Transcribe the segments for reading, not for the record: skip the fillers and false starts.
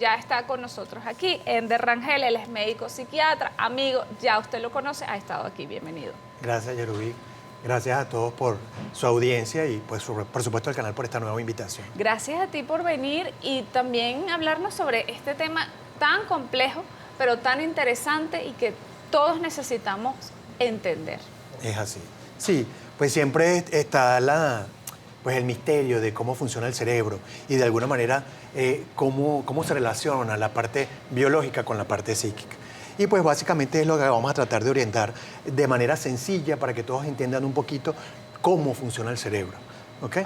ya está con nosotros aquí, Ender Rangel, él es médico psiquiatra, amigo, ya usted lo conoce, ha estado aquí, bienvenido. Gracias, Yerubí. Gracias a todos por su audiencia y pues por supuesto al canal por esta nueva invitación. Gracias a ti por venir y también hablarnos sobre este tema tan complejo, pero tan interesante y que todos necesitamos entender. Es así. Sí, pues siempre está pues el misterio de cómo funciona el cerebro y de alguna manera cómo se relaciona la parte biológica con la parte psíquica. Y pues básicamente es lo que vamos a tratar de orientar de manera sencilla para que todos entiendan un poquito cómo funciona el cerebro. ¿Ok?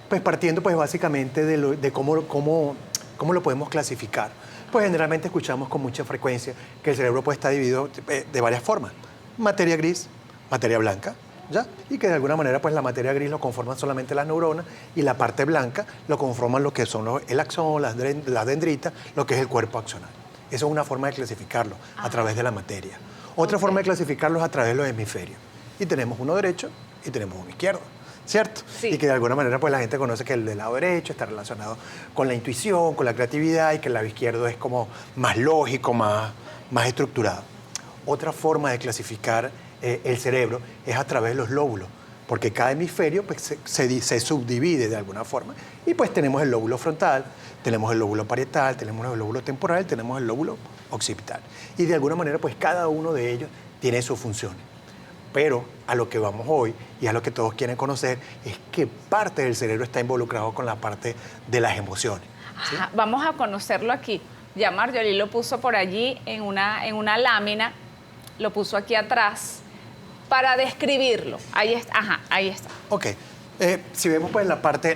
Pues partiendo pues básicamente de cómo lo podemos clasificar. Pues generalmente escuchamos con mucha frecuencia que el cerebro puede estar dividido de varias formas. Materia gris, materia blanca, ¿ya? Y que de alguna manera pues la materia gris lo conforman solamente las neuronas y la parte blanca lo conforman lo que son el axón, las dendritas, lo que es el cuerpo axonal. Eso es una forma de clasificarlo a través de la materia. Otra forma de clasificarlo es a través de los hemisferios. Y tenemos uno derecho y tenemos uno izquierdo, ¿cierto? Sí. Y que de alguna manera pues la gente conoce que el del lado derecho está relacionado con la intuición, con la creatividad y que el lado izquierdo es como más lógico, más estructurado. Otra forma de clasificar el cerebro es a través de los lóbulos, porque cada hemisferio pues, se subdivide de alguna forma. Y pues tenemos el lóbulo frontal, tenemos el lóbulo parietal, tenemos el lóbulo temporal, tenemos el lóbulo occipital. Y de alguna manera pues cada uno de ellos tiene sus funciones. Pero a lo que vamos hoy y a lo que todos quieren conocer es qué parte del cerebro está involucrado con la parte de las emociones. ¿Sí? Ajá, vamos a conocerlo aquí. Ya Marjorie lo puso por allí en una lámina, lo puso aquí atrás para describirlo. Ahí está, ajá, ahí está. Ok, si vemos pues la parte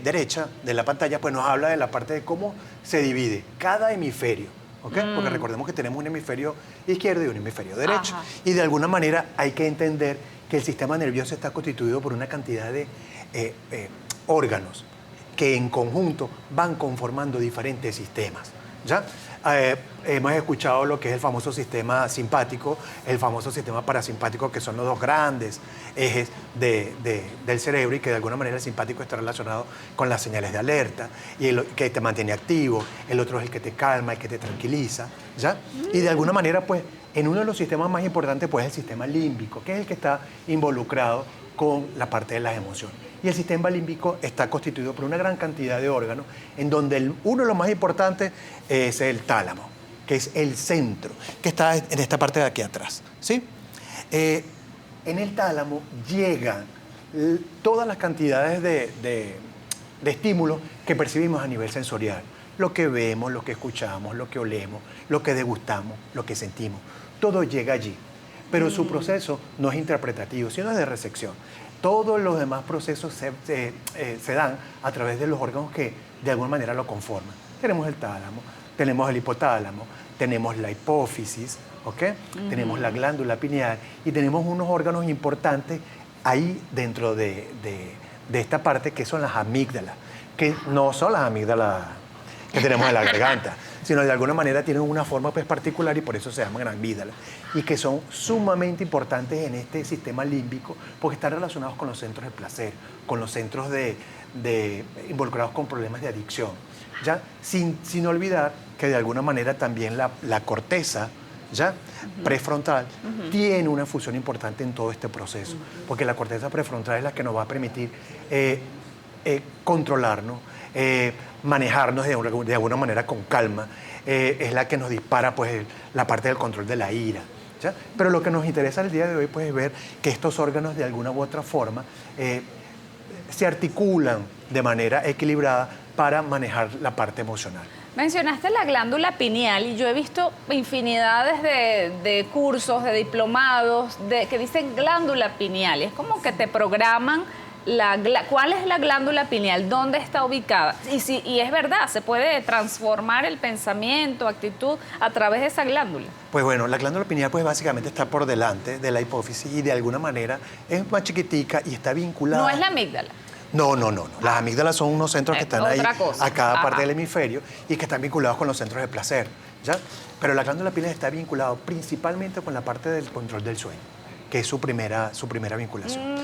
derecha de la pantalla, pues nos habla de la parte de cómo se divide cada hemisferio, ¿ok? Porque recordemos que tenemos un hemisferio izquierdo y un hemisferio derecho. Ajá. Y de alguna manera hay que entender que el sistema nervioso está constituido por una cantidad de órganos que en conjunto van conformando diferentes sistemas, ¿ya? Hemos escuchado lo que es el famoso sistema simpático, el famoso sistema parasimpático, que son los dos grandes ejes del cerebro y que de alguna manera el simpático está relacionado con las señales de alerta y que te mantiene activo, el otro es el que te calma, el que te tranquiliza, ¿ya? Y de alguna manera, pues, en uno de los sistemas más importantes, pues, es el sistema límbico, que es el que está involucrado con la parte de las emociones. Y el sistema límbico está constituido por una gran cantidad de órganos, en donde uno de los más importantes es el tálamo, que es el centro, que está en esta parte de aquí atrás, ¿sí? En el tálamo llegan todas las cantidades de estímulos que percibimos a nivel sensorial. Lo que vemos, lo que escuchamos, lo que olemos, lo que degustamos, lo que sentimos. Todo llega allí. Pero su proceso no es interpretativo, sino es de recepción. Todos los demás procesos se dan a través de los órganos que de alguna manera lo conforman. Tenemos el tálamo, tenemos el hipotálamo, tenemos la hipófisis, ¿ok? Tenemos la glándula pineal y tenemos unos órganos importantes ahí dentro de esta parte que son las amígdalas, que no son las amígdalas que tenemos en la garganta, sino de alguna manera tienen una forma pues, particular y por eso se llaman amígdalas, y que son sumamente importantes en este sistema límbico porque están relacionados con los centros de placer, con los centros involucrados con problemas de adicción, ¿ya? Sin olvidar que de alguna manera también la corteza, ¿ya? Prefrontal, tiene una función importante en todo este proceso, porque la corteza prefrontal es la que nos va a permitir controlarnos, manejarnos de alguna manera con calma, es la que nos dispara pues, la parte del control de la ira, ¿ya? Pero lo que nos interesa el día de hoy pues, es ver que estos órganos de alguna u otra forma se articulan de manera equilibrada para manejar la parte emocional. Mencionaste la glándula pineal y yo he visto infinidades de cursos, de diplomados que dicen glándula pineal. Es como que te programan cuál es la glándula pineal, dónde está ubicada. Y es verdad, se puede transformar el pensamiento, actitud a través de esa glándula. Pues bueno, la glándula pineal pues básicamente está por delante de la hipófisis y de alguna manera es más chiquitica y está vinculada. No es la amígdala. No. Las amígdalas son unos centros que están ahí cosa. a cada parte del hemisferio y que están vinculados con los centros de placer, ¿ya? Pero la glándula pineal está vinculada principalmente con la parte del control del sueño, que es su primera vinculación.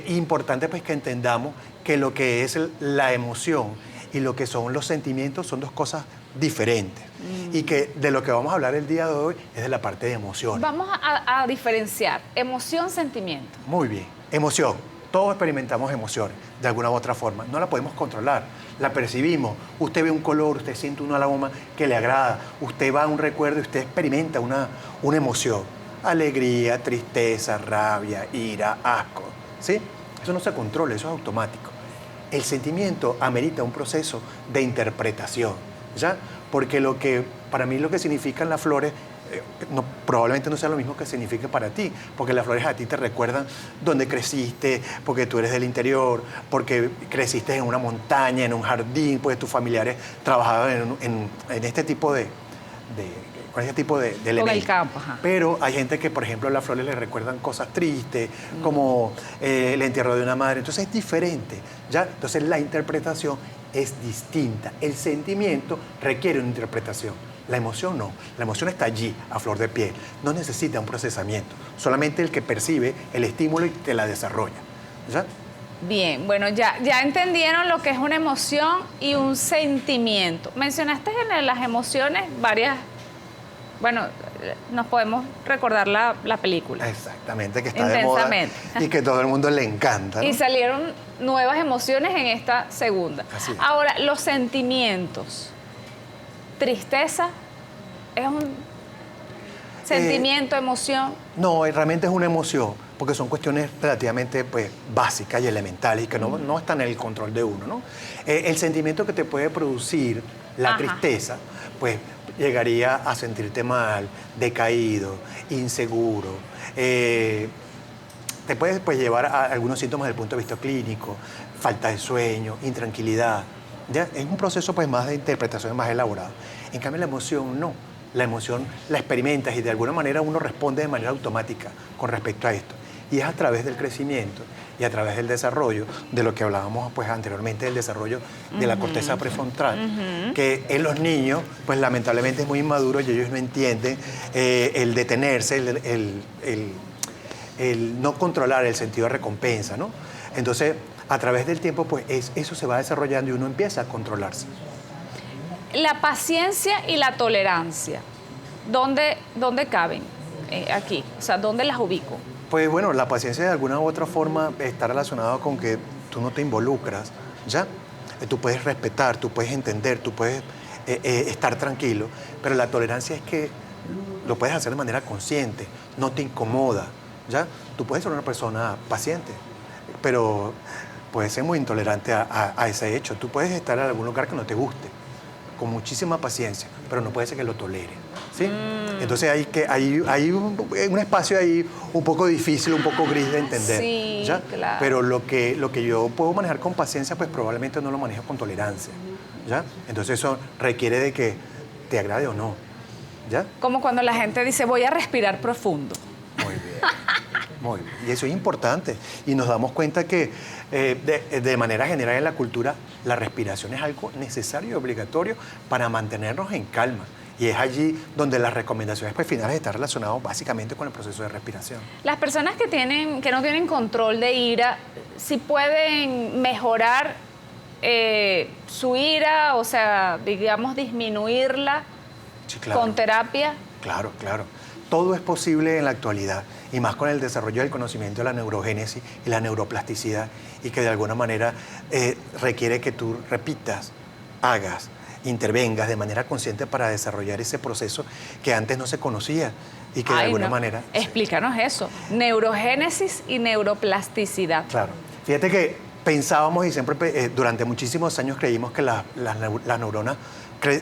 Importante pues que entendamos que lo que es la emoción y lo que son los sentimientos son dos cosas diferentes. Y que de lo que vamos a hablar el día de hoy es de la parte de emociones. Vamos a diferenciar emoción, sentimiento. Muy bien. Emoción. Todos experimentamos emociones de alguna u otra forma. No la podemos controlar. La percibimos. Usted ve un color, usted siente un aroma que le agrada. Usted va a un recuerdo y usted experimenta una emoción. Alegría, tristeza, rabia, ira, asco. ¿Sí? Eso no se controla, eso es automático. El sentimiento amerita un proceso de interpretación, ¿ya? Porque para mí lo que significan las flores probablemente no sea lo mismo que signifique para ti, porque las flores a ti te recuerdan dónde creciste, porque tú eres del interior, porque creciste en una montaña, en un jardín, porque tus familiares trabajaban en este tipo con este tipo de elementos. Con el campo, ajá. Pero hay gente que, por ejemplo, las flores le recuerdan cosas tristes, como el entierro de una madre. Entonces es diferente, ¿ya? Entonces la interpretación es distinta. El sentimiento requiere una interpretación. La emoción no. La emoción está allí, a flor de piel. No necesita un procesamiento. Solamente el que percibe el estímulo y te la desarrolla, ¿ya? Bien, bueno, ya entendieron lo que es una emoción y un sentimiento. Mencionaste en las emociones varias. Bueno, nos podemos recordar la película. Exactamente, que está de moda y que todo el mundo le encanta, ¿no? Y salieron nuevas emociones en esta segunda. Así es. Ahora, los sentimientos. Tristeza es un sentimiento, emoción. No, realmente es una emoción, porque son cuestiones relativamente pues, básicas y elementales y que no están en el control de uno, ¿no? El sentimiento que te puede producir la tristeza, pues llegaría a sentirte mal, decaído, inseguro. Te puede pues, llevar a algunos síntomas desde el punto de vista clínico, falta de sueño, intranquilidad. ¿Ya? Es un proceso pues, más de interpretación más elaborado. En cambio, la emoción no. La emoción la experimentas y de alguna manera uno responde de manera automática con respecto a esto. Y es a través del crecimiento y a través del desarrollo, de lo que hablábamos pues, anteriormente, del desarrollo de la corteza prefrontal, que en los niños, pues lamentablemente es muy inmaduro y ellos no entienden el detenerse, el no controlar el sentido de recompensa, ¿no? Entonces, a través del tiempo, pues eso se va desarrollando y uno empieza a controlarse. La paciencia y la tolerancia, ¿dónde caben aquí? O sea, ¿dónde las ubico? Pues bueno, la paciencia de alguna u otra forma está relacionada con que tú no te involucras, ¿ya? Tú puedes respetar, tú puedes entender, tú puedes estar tranquilo, pero la tolerancia es que lo puedes hacer de manera consciente, no te incomoda, ¿ya? Tú puedes ser una persona paciente, pero puedes ser muy intolerante a ese hecho. Tú puedes estar en algún lugar que no te guste, con muchísima paciencia, pero no puede ser que lo tolere, ¿sí? Entonces hay un espacio ahí un poco difícil, un poco gris de entender, sí, ¿ya? Claro. Pero lo que yo puedo manejar con paciencia, pues probablemente no lo manejo con tolerancia, ¿ya? Entonces eso requiere de que te agrade o no, ¿ya? Como cuando la gente dice, voy a respirar profundo. Muy bien. Muy bien. Y eso es importante. Y nos damos cuenta que de manera general en la cultura la respiración es algo necesario y obligatorio para mantenernos en calma. Y es allí donde las recomendaciones pues, finales están relacionadas básicamente con el proceso de respiración. Las personas que no tienen control de ira, ¿sí pueden mejorar su ira? O sea, digamos, disminuirla Sí, claro. con terapia. Claro, claro. Todo es posible en la actualidad, y más con el desarrollo del conocimiento de la neurogénesis y la neuroplasticidad, y que de alguna manera requiere que tú repitas, hagas, intervengas de manera consciente para desarrollar ese proceso que antes no se conocía y que de alguna manera... Explícanos eso, neurogénesis y neuroplasticidad. Claro. Fíjate que pensábamos y siempre durante muchísimos años creímos que las neuronas...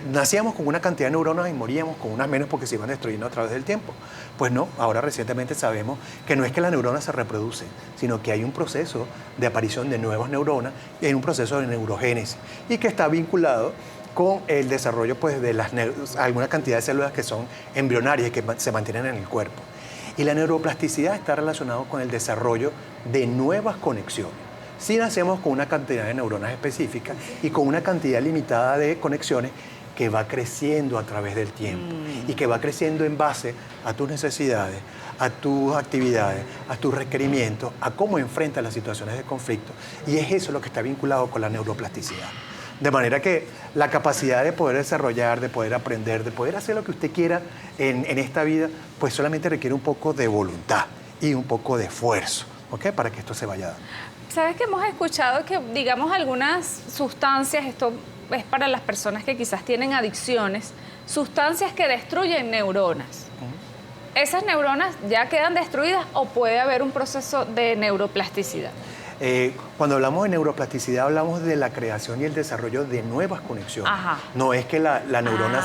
Nacíamos con una cantidad de neuronas y moríamos con unas menos porque se iban destruyendo a través del tiempo. Pues no, ahora recientemente sabemos que no es que las neuronas se reproducen, sino que hay un proceso de aparición de nuevas neuronas y hay un proceso de neurogénesis y que está vinculado con el desarrollo pues, de alguna cantidad de células que son embrionarias y que se mantienen en el cuerpo. Y la neuroplasticidad está relacionada con el desarrollo de nuevas conexiones. Sí nacemos con una cantidad de neuronas específicas y con una cantidad limitada de conexiones que va creciendo a través del tiempo y que va creciendo en base a tus necesidades, a tus actividades, a tus requerimientos, a cómo enfrentas las situaciones de conflicto. Y es eso lo que está vinculado con la neuroplasticidad. De manera que la capacidad de poder desarrollar, de poder aprender, de poder hacer lo que usted quiera en esta vida, pues solamente requiere un poco de voluntad y un poco de esfuerzo, ¿ok? Para que esto se vaya dando. Sabes que hemos escuchado que, digamos, algunas sustancias, esto es para las personas que quizás tienen adicciones, sustancias que destruyen neuronas. ¿Esas neuronas ya quedan destruidas o puede haber un proceso de neuroplasticidad? Cuando hablamos de neuroplasticidad, hablamos de la creación y el desarrollo de nuevas conexiones. Ajá. No es que la neurona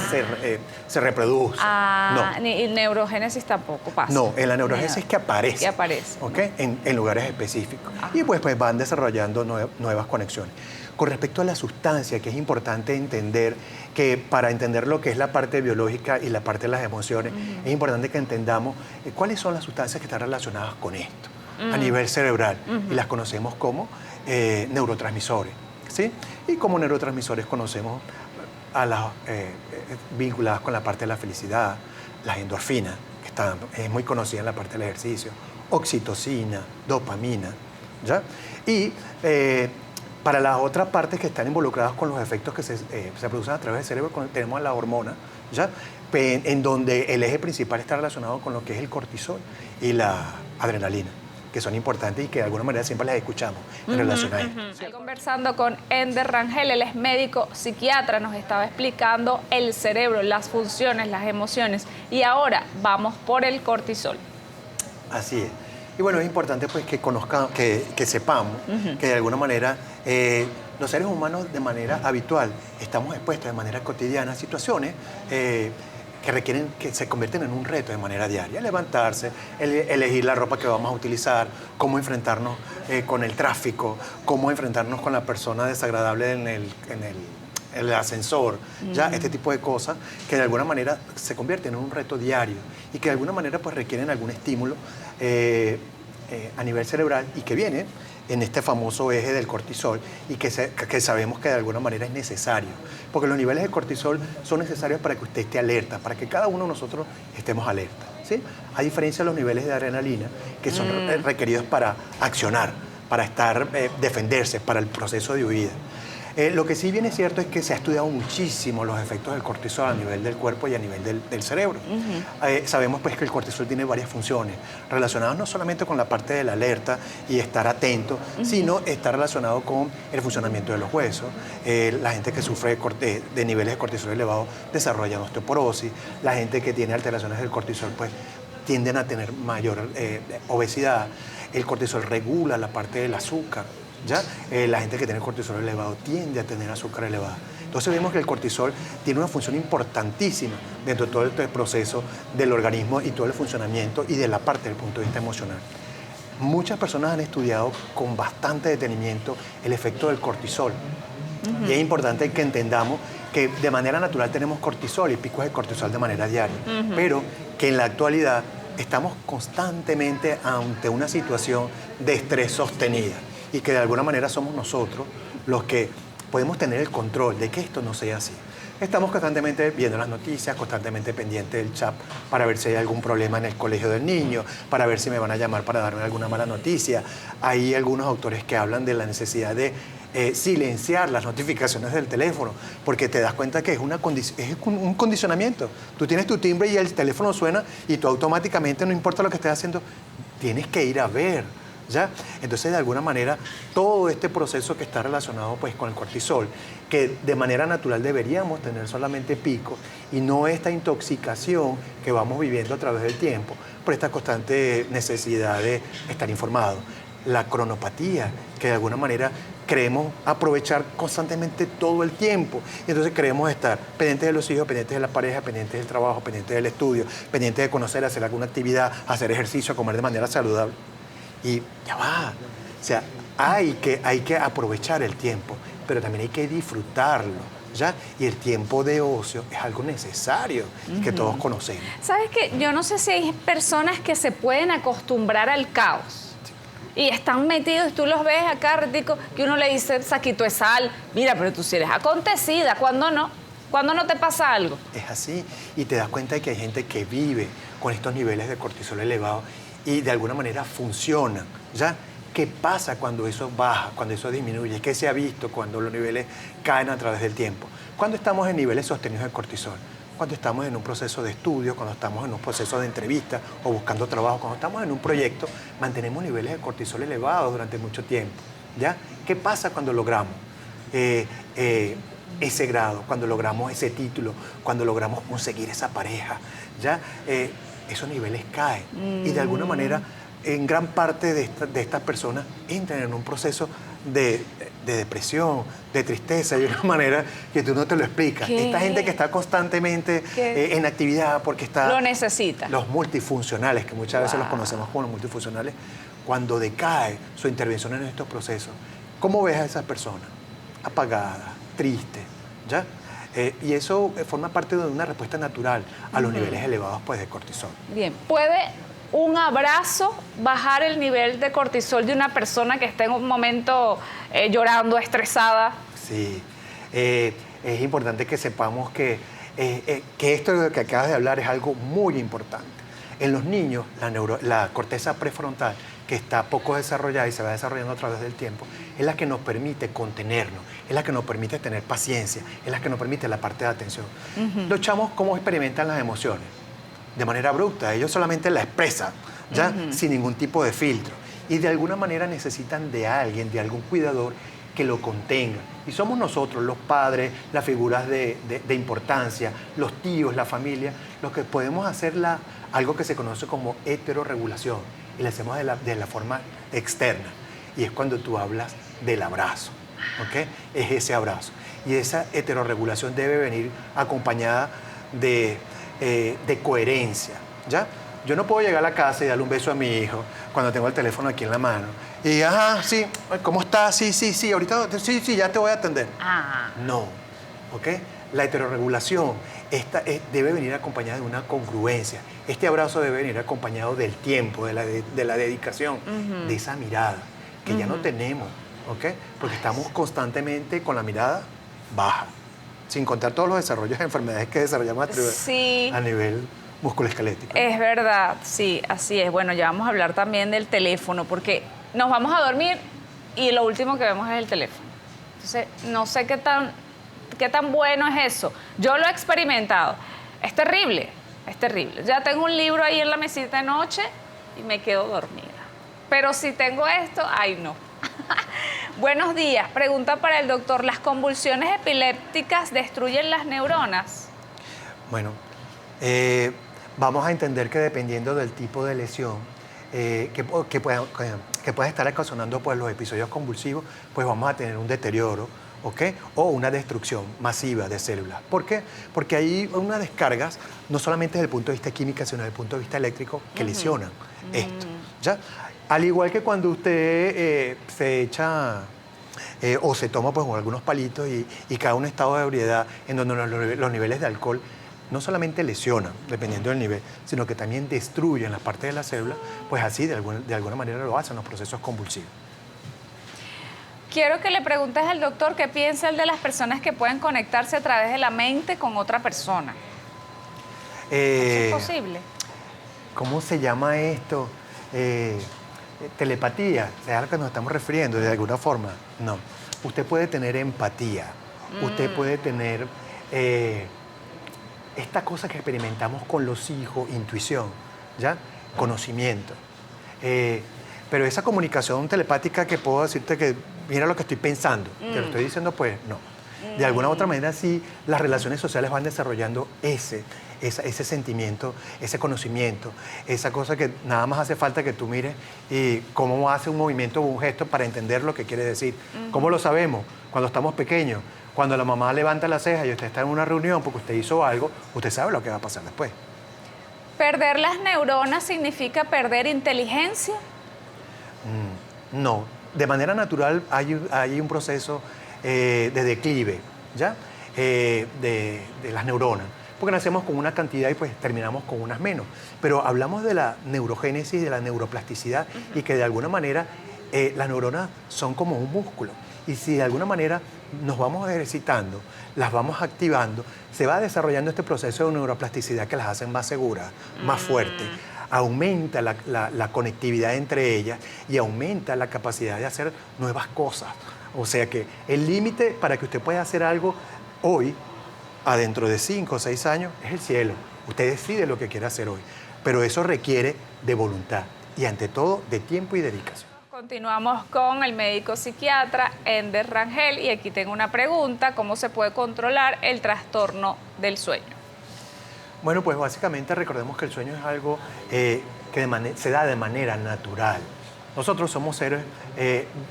se reproduzca. No. Ni neurogénesis tampoco pasa. No, en la neurogénesis es que aparece. Que aparece. ¿Ok? En lugares específicos. Ajá. Y pues van desarrollando nuevas conexiones. Con respecto a la sustancia, que es importante entender que para entender lo que es la parte biológica y la parte de las emociones, es importante que entendamos cuáles son las sustancias que están relacionadas con esto a nivel cerebral. Y las conocemos como neurotransmisores. ¿Sí? Y como neurotransmisores conocemos a las vinculadas con la parte de la felicidad, las endorfinas, que es muy conocida en la parte del ejercicio, oxitocina, dopamina, ¿ya? Y para las otras partes que están involucradas con los efectos que se producen a través del cerebro, tenemos la hormona, ¿ya? En donde el eje principal está relacionado con lo que es el cortisol y la adrenalina, que son importantes y que de alguna manera siempre las escuchamos en relación a esto. Estoy conversando con Ender Rangel, él es médico psiquiatra, nos estaba explicando el cerebro, las funciones, las emociones, y ahora vamos por el cortisol. Así es. Y bueno, es importante pues que conozcamos, que sepamos que de alguna manera los seres humanos de manera habitual estamos expuestos de manera cotidiana a situaciones que requieren, que se convierten en un reto de manera diaria. Levantarse, elegir la ropa que vamos a utilizar, cómo enfrentarnos con el tráfico, cómo enfrentarnos con la persona desagradable en el ascensor, ya este tipo de cosas que de alguna manera se convierten en un reto diario y que de alguna manera pues requieren algún estímulo a nivel cerebral y que viene en este famoso eje del cortisol y que sabemos que de alguna manera es necesario, porque los niveles de cortisol son necesarios para que usted esté alerta, para que cada uno de nosotros estemos alerta, ¿sí? A diferencia de los niveles de adrenalina, que son requeridos para accionar, para defenderse, para el proceso de huida. Lo que sí bien es cierto es que se ha estudiado muchísimo los efectos del cortisol a nivel del cuerpo y a nivel del cerebro. Sabemos pues que el cortisol tiene varias funciones relacionadas no solamente con la parte de la alerta y estar atento, sino está relacionado con el funcionamiento de los huesos. La gente que sufre de niveles de cortisol elevados desarrolla osteoporosis. La gente que tiene alteraciones del cortisol pues tienden a tener mayor obesidad. El cortisol regula la parte del azúcar. ¿Ya? La gente que tiene cortisol elevado tiende a tener azúcar elevada. Entonces vemos que el cortisol tiene una función importantísima dentro de todo este proceso del organismo y todo el funcionamiento y de la parte del punto de vista emocional. Muchas personas han estudiado con bastante detenimiento el efecto del cortisol. Y es importante que entendamos que de manera natural tenemos cortisol y picos de cortisol de manera diaria, pero que en la actualidad estamos constantemente ante una situación de estrés sostenida. Y que de alguna manera somos nosotros los que podemos tener el control de que esto no sea así. Estamos constantemente viendo las noticias, constantemente pendientes del chat para ver si hay algún problema en el colegio del niño, para ver si me van a llamar para darme alguna mala noticia. Hay algunos autores que hablan de la necesidad de silenciar las notificaciones del teléfono, porque te das cuenta que es un condicionamiento. Tú tienes tu timbre y el teléfono suena y tú automáticamente, no importa lo que estés haciendo, tienes que ir a ver. ¿Ya? Entonces, de alguna manera, todo este proceso que está relacionado pues, con el cortisol, que de manera natural deberíamos tener solamente picos y no esta intoxicación que vamos viviendo a través del tiempo, por esta constante necesidad de estar informado. La cronopatía, que de alguna manera queremos aprovechar constantemente todo el tiempo. Y entonces queremos estar pendientes de los hijos, pendientes de la pareja, pendientes del trabajo, pendientes del estudio, pendientes de conocer, hacer alguna actividad, hacer ejercicio, comer de manera saludable. Y ya va, o sea, hay que aprovechar el tiempo, pero también hay que disfrutarlo, ¿ya? Y el tiempo de ocio es algo necesario y que todos conocemos. ¿Sabes qué? Yo no sé si hay personas que se pueden acostumbrar al caos y están metidos, tú los ves acá, ratico, que uno le dice saquito de sal, mira, pero tú si eres acontecida, ¿cuándo no? ¿Cuándo no te pasa algo? Es así, y te das cuenta de que hay gente que vive con estos niveles de cortisol elevados y de alguna manera funcionan, ¿ya? ¿Qué pasa cuando eso baja, cuando eso disminuye? ¿Qué se ha visto cuando los niveles caen a través del tiempo? Cuando estamos en niveles sostenidos de cortisol, cuando estamos en un proceso de estudio, cuando estamos en un proceso de entrevista o buscando trabajo, cuando estamos en un proyecto, mantenemos niveles de cortisol elevados durante mucho tiempo. ¿Ya? ¿Qué pasa cuando logramos ese grado, cuando logramos ese título, cuando logramos conseguir esa pareja? ¿Ya? Esos niveles caen y de alguna manera en gran parte de estas personas entran en un proceso de depresión, de tristeza, de una manera que tú no te lo explicas. ¿Qué? Esta gente que está constantemente en actividad porque está... Lo necesita. Los multifuncionales, que muchas veces los conocemos como los multifuncionales, cuando decae su intervención en estos procesos, ¿cómo ves a esas personas? Apagadas, tristes, ¿ya? Y eso forma parte de una respuesta natural a los niveles elevados pues, de cortisol. Bien, ¿puede un abrazo bajar el nivel de cortisol de una persona que está en un momento llorando, estresada? Sí, es importante que sepamos que esto de lo que acabas de hablar es algo muy importante. En los niños, la corteza prefrontal, que está poco desarrollada y se va desarrollando a través del tiempo, es la que nos permite contenernos, es la que nos permite tener paciencia, es la que nos permite la parte de atención. Los chamos, ¿cómo experimentan las emociones? De manera abrupta, ellos solamente la expresan, ¿ya? Sin ningún tipo de filtro. Y de alguna manera necesitan de alguien, de algún cuidador que lo contenga. Y somos nosotros, los padres, las figuras de importancia, los tíos, la familia, los que podemos hacer algo que se conoce como heterorregulación. Y lo hacemos de la forma externa. Y es cuando tú hablas del abrazo, ¿ok? Es ese abrazo. Y esa heterorregulación debe venir acompañada de coherencia, ¿ya? Yo no puedo llegar a la casa y darle un beso a mi hijo cuando tengo el teléfono aquí en la mano. Y, ajá, sí, ¿cómo estás? Sí, ahorita, sí, ya te voy a atender. No, ¿ok? La heterorregulación debe venir acompañada de una congruencia. Este abrazo debe venir acompañado del tiempo, de la dedicación, de esa mirada, que ya no tenemos, ¿ok? Porque estamos constantemente con la mirada baja, sin contar todos los desarrollos de enfermedades que desarrollamos a nivel musculoesquelético. Es verdad, sí, así es. Bueno, ya vamos a hablar también del teléfono, porque nos vamos a dormir y lo último que vemos es el teléfono. Entonces, no sé qué tan bueno es eso. Yo lo he experimentado. Es terrible, es terrible. Ya tengo un libro ahí en la mesita de noche y me quedo dormida. Pero si tengo esto, ay no. Buenos días. Pregunta para el doctor. ¿Las convulsiones epilépticas destruyen las neuronas? Bueno, vamos a entender que dependiendo del tipo de lesión que pueda estar ocasionando pues, los episodios convulsivos, pues vamos a tener un deterioro, ¿ok? O una destrucción masiva de células. ¿Por qué? Porque hay unas descargas, no solamente desde el punto de vista químico, sino desde el punto de vista eléctrico, que lesionan esto, ¿ya? Al igual que cuando usted se echa o se toma pues, algunos palitos y cae en un estado de ebriedad en donde los niveles de alcohol no solamente lesionan, dependiendo del nivel, sino que también destruyen las partes de la célula, pues así de alguna manera lo hacen los procesos convulsivos. Quiero que le preguntes al doctor qué piensa él de las personas que pueden conectarse a través de la mente con otra persona. ¿Es posible? ¿Cómo se llama esto? Telepatía, ¿es a lo que nos estamos refiriendo de alguna forma? No. Usted puede tener empatía, usted puede tener esta cosa que experimentamos con los hijos, intuición, ¿ya? Conocimiento. Pero esa comunicación telepática que puedo decirte que mira lo que estoy pensando, te lo estoy diciendo, pues no. De alguna u otra manera sí, las relaciones sociales van desarrollando ese sentimiento, ese conocimiento, esa cosa que nada más hace falta que tú mires y cómo hace un movimiento o un gesto para entender lo que quiere decir. ¿Cómo lo sabemos? Cuando estamos pequeños, cuando la mamá levanta la ceja y usted está en una reunión porque usted hizo algo, usted sabe lo que va a pasar después. ¿Perder las neuronas significa perder inteligencia? No, de manera natural hay un proceso de declive, ¿ya? De las neuronas, porque nacemos con una cantidad y pues terminamos con unas menos. Pero hablamos de la neurogénesis, de la neuroplasticidad y que de alguna manera las neuronas son como un músculo. Y si de alguna manera nos vamos ejercitando, las vamos activando, se va desarrollando este proceso de neuroplasticidad que las hacen más seguras, más fuertes. aumenta la conectividad entre ellas y aumenta la capacidad de hacer nuevas cosas. O sea que el límite para que usted pueda hacer algo hoy, adentro de 5 o 6 años, es el cielo. Usted decide lo que quiere hacer hoy, pero eso requiere de voluntad y ante todo de tiempo y dedicación. Continuamos con el médico psiquiatra Ender Rangel y aquí tengo una pregunta: ¿cómo se puede controlar el trastorno del sueño? Bueno, pues básicamente recordemos que el sueño es algo que se da de manera natural. Nosotros somos seres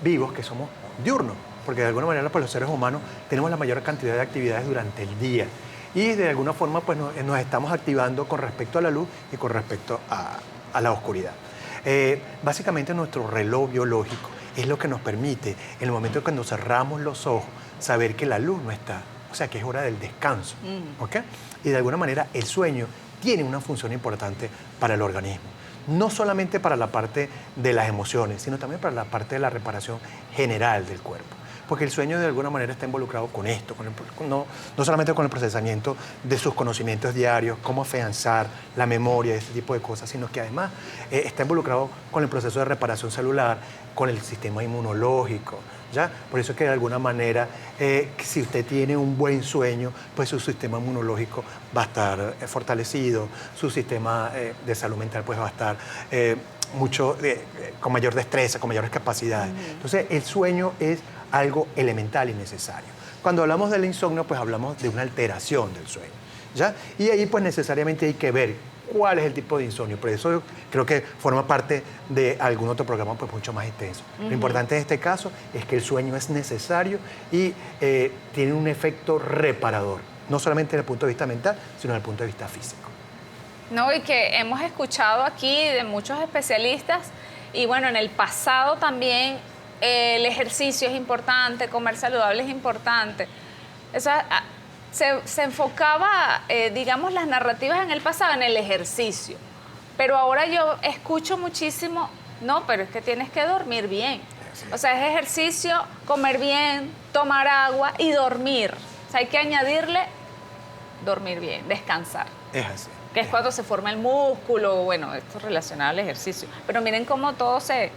vivos que somos diurnos, porque de alguna manera pues los seres humanos tenemos la mayor cantidad de actividades durante el día y de alguna forma pues nos estamos activando con respecto a la luz y con respecto a la oscuridad. Básicamente nuestro reloj biológico es lo que nos permite, en el momento cuando cerramos los ojos, saber que la luz no está, o sea que es hora del descanso. ¿Ok? Y de alguna manera el sueño tiene una función importante para el organismo. No solamente para la parte de las emociones, sino también para la parte de la reparación general del cuerpo. Porque el sueño de alguna manera está involucrado con esto, no solamente con el procesamiento de sus conocimientos diarios, cómo afianzar la memoria, ese tipo de cosas, sino que además está involucrado con el proceso de reparación celular, con el sistema inmunológico, ¿ya? Por eso es que de alguna manera, si usted tiene un buen sueño, pues su sistema inmunológico va a estar fortalecido, su sistema de salud mental pues va a estar con mayor destreza, con mayores capacidades. Entonces, el sueño es algo elemental y necesario. Cuando hablamos del insomnio, pues hablamos de una alteración del sueño, ¿ya? Y ahí pues necesariamente hay que ver cuál es el tipo de insomnio. Por eso yo creo que forma parte de algún otro programa pues mucho más extenso. Lo importante en este caso es que el sueño es necesario y tiene un efecto reparador, no solamente desde el punto de vista mental, sino desde el punto de vista físico. No, y que hemos escuchado aquí de muchos especialistas y bueno, en el pasado también el ejercicio es importante, comer saludable es importante. Se enfocaba, digamos, las narrativas en el pasado en el ejercicio. Pero ahora yo escucho muchísimo, no, pero es que tienes que dormir bien. O sea, es ejercicio, comer bien, tomar agua y dormir. O sea, hay que añadirle dormir bien, descansar. Es así. Que es cuando se forma el músculo, bueno, esto es relacionado al ejercicio. Pero miren cómo todo se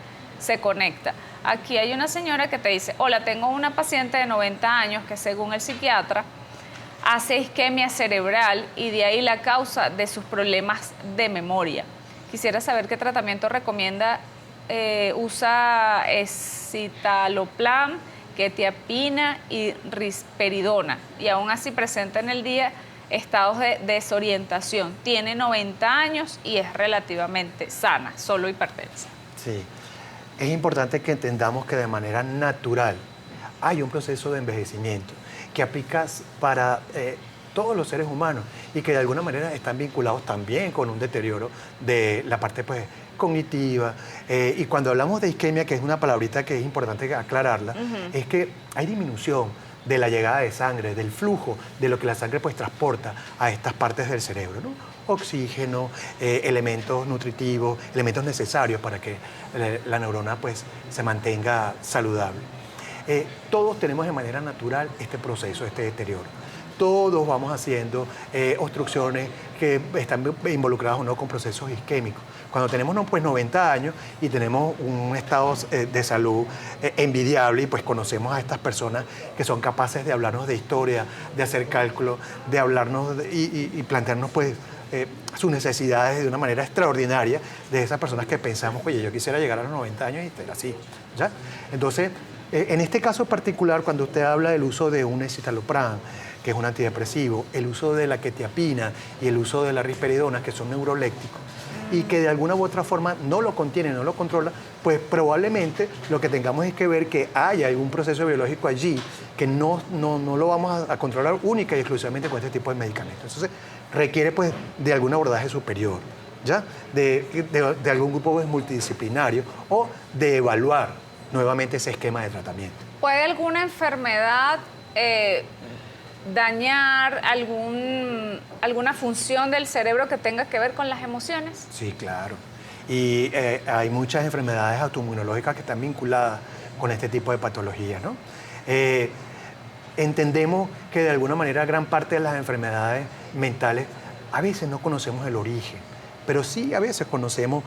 conecta. Aquí hay una señora que te dice: hola, tengo una paciente de 90 años que según el psiquiatra hace isquemia cerebral y de ahí la causa de sus problemas de memoria. Quisiera saber qué tratamiento recomienda. Usa escitalopram, quetiapina y risperidona y aún así presenta en el día estados de desorientación. Tiene 90 años y es relativamente sana, solo hipertensa. Sí. Es importante que entendamos que de manera natural hay un proceso de envejecimiento que aplica para todos los seres humanos y que de alguna manera están vinculados también con un deterioro de la parte pues, cognitiva. Y cuando hablamos de isquemia, que es una palabrita que es importante aclararla, es que hay disminución de la llegada de sangre, del flujo de lo que la sangre pues transporta a estas partes del cerebro, ¿no? Oxígeno, elementos nutritivos, elementos necesarios para que la neurona pues se mantenga saludable. Todos tenemos de manera natural este proceso, este deterioro. Todos vamos haciendo obstrucciones que están involucradas o no con procesos isquémicos. Cuando tenemos pues 90 años y tenemos un estado de salud envidiable y pues conocemos a estas personas que son capaces de hablarnos de historia, de hacer cálculo, de hablarnos y plantearnos pues sus necesidades de una manera extraordinaria, de esas personas que pensamos, oye, yo quisiera llegar a los 90 años y estar así, ¿ya? Entonces, en este caso particular, cuando usted habla del uso de un escitalopram, que es un antidepresivo, el uso de la quetiapina y el uso de la risperidona, que son neurolépticos, y que de alguna u otra forma no lo contiene, no lo controla, pues probablemente lo que tengamos es que ver que hay algún proceso biológico allí que no lo vamos a controlar única y exclusivamente con este tipo de medicamentos. Entonces, requiere pues de algún abordaje superior, ¿ya? De algún grupo pues, multidisciplinario o de evaluar nuevamente ese esquema de tratamiento. ¿Puede alguna enfermedad dañar alguna función del cerebro que tenga que ver con las emociones? Sí, claro. Y hay muchas enfermedades autoinmunológicas que están vinculadas con este tipo de patologías, ¿no? Entendemos que de alguna manera gran parte de las enfermedades mentales a veces no conocemos el origen, pero sí a veces conocemos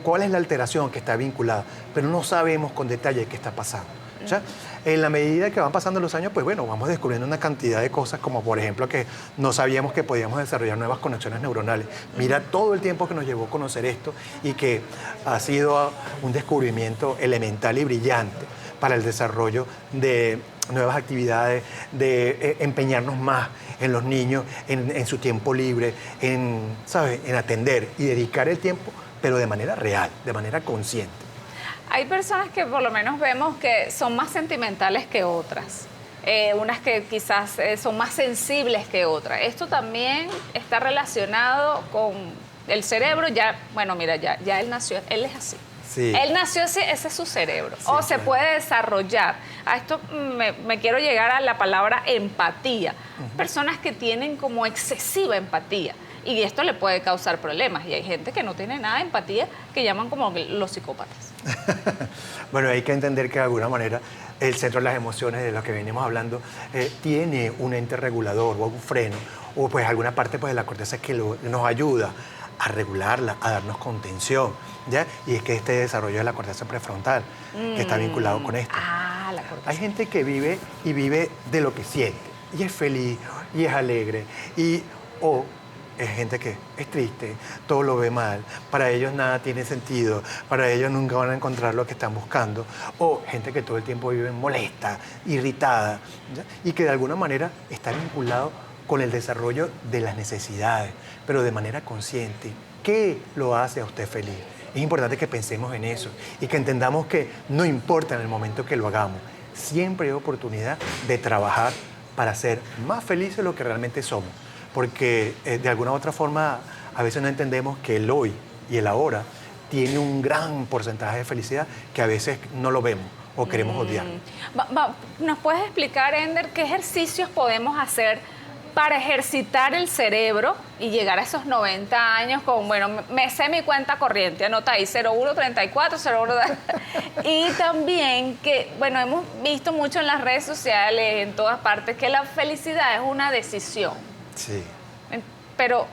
cuál es la alteración que está vinculada, pero no sabemos con detalle qué está pasando. ¿Ya? En la medida que van pasando los años, pues bueno, vamos descubriendo una cantidad de cosas, como por ejemplo que no sabíamos que podíamos desarrollar nuevas conexiones neuronales. Mira todo el tiempo que nos llevó a conocer esto y que ha sido un descubrimiento elemental y brillante para el desarrollo de nuevas actividades, de empeñarnos más en los niños, en su tiempo libre, ¿sabes? En atender y dedicar el tiempo, pero de manera real, de manera consciente. Hay personas que por lo menos vemos que son más sentimentales que otras, unas que quizás son más sensibles que otras. Esto también está relacionado con el cerebro. Ya, bueno, mira, ya él nació, él es así. Sí. Él nació así, ese es su cerebro. Sí, o se puede desarrollar. A esto me quiero llegar a la palabra empatía. Personas que tienen como excesiva empatía. Y esto le puede causar problemas. Y hay gente que no tiene nada de empatía, que llaman como los psicópatas. Bueno, hay que entender que de alguna manera el centro de las emociones de lo que venimos hablando tiene un ente regulador o un freno o pues alguna parte pues, de la corteza que nos ayuda a regularla, a darnos contención, ¿ya? Y es que este desarrollo de la corteza prefrontal que está vinculado con esto. Ah, la corteza. Hay gente que vive y vive de lo que siente y es feliz y es alegre o es gente que es triste, todo lo ve mal, para ellos nada tiene sentido, para ellos nunca van a encontrar lo que están buscando, o gente que todo el tiempo vive molesta, irritada, ¿ya? Y que de alguna manera está vinculado con el desarrollo de las necesidades, pero de manera consciente. ¿Qué lo hace a usted feliz? Es importante que pensemos en eso y que entendamos que no importa en el momento que lo hagamos, siempre hay oportunidad de trabajar para ser más felices de lo que realmente somos. Porque de alguna u otra forma a veces no entendemos que el hoy y el ahora tiene un gran porcentaje de felicidad que a veces no lo vemos o queremos odiar. ¿Nos puedes explicar, Ender, qué ejercicios podemos hacer para ejercitar el cerebro y llegar a esos 90 años con, bueno, me sé mi cuenta corriente, anota ahí, 0134, 01... Y también que, bueno, hemos visto mucho en las redes sociales, en todas partes, que la felicidad es una decisión. Sí. Pero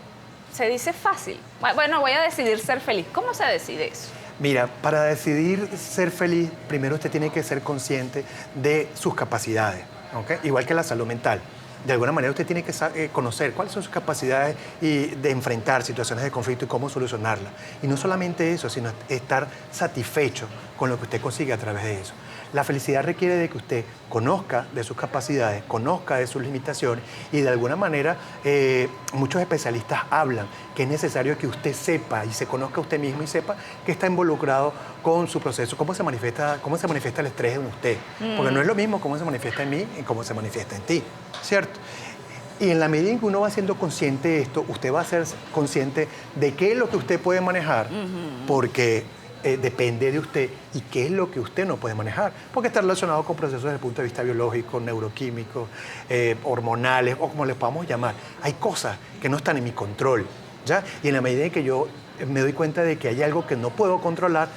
se dice fácil. Bueno, voy a decidir ser feliz. ¿Cómo se decide eso? Mira, para decidir ser feliz, primero usted tiene que ser consciente de sus capacidades, ¿ok? Igual que la salud mental. De alguna manera usted tiene que conocer cuáles son sus capacidades y de enfrentar situaciones de conflicto y cómo solucionarlas. Y no solamente eso, sino estar satisfecho con lo que usted consigue a través de eso. La felicidad requiere de que usted conozca de sus capacidades, conozca de sus limitaciones y de alguna manera muchos especialistas hablan que es necesario que usted sepa y se conozca usted mismo y sepa que está involucrado con su proceso, cómo se manifiesta el estrés en usted. Porque no es lo mismo cómo se manifiesta en mí y cómo se manifiesta en ti, ¿cierto? Y en la medida en que uno va siendo consciente de esto, usted va a ser consciente de qué es lo que usted puede manejar, porque depende de usted y qué es lo que usted no puede manejar, porque está relacionado con procesos desde el punto de vista biológico, neuroquímico, hormonales o como les podamos llamar. Hay cosas que no están en mi control, ¿ya? Y en la medida en que yo me doy cuenta de que hay algo que no puedo controlar,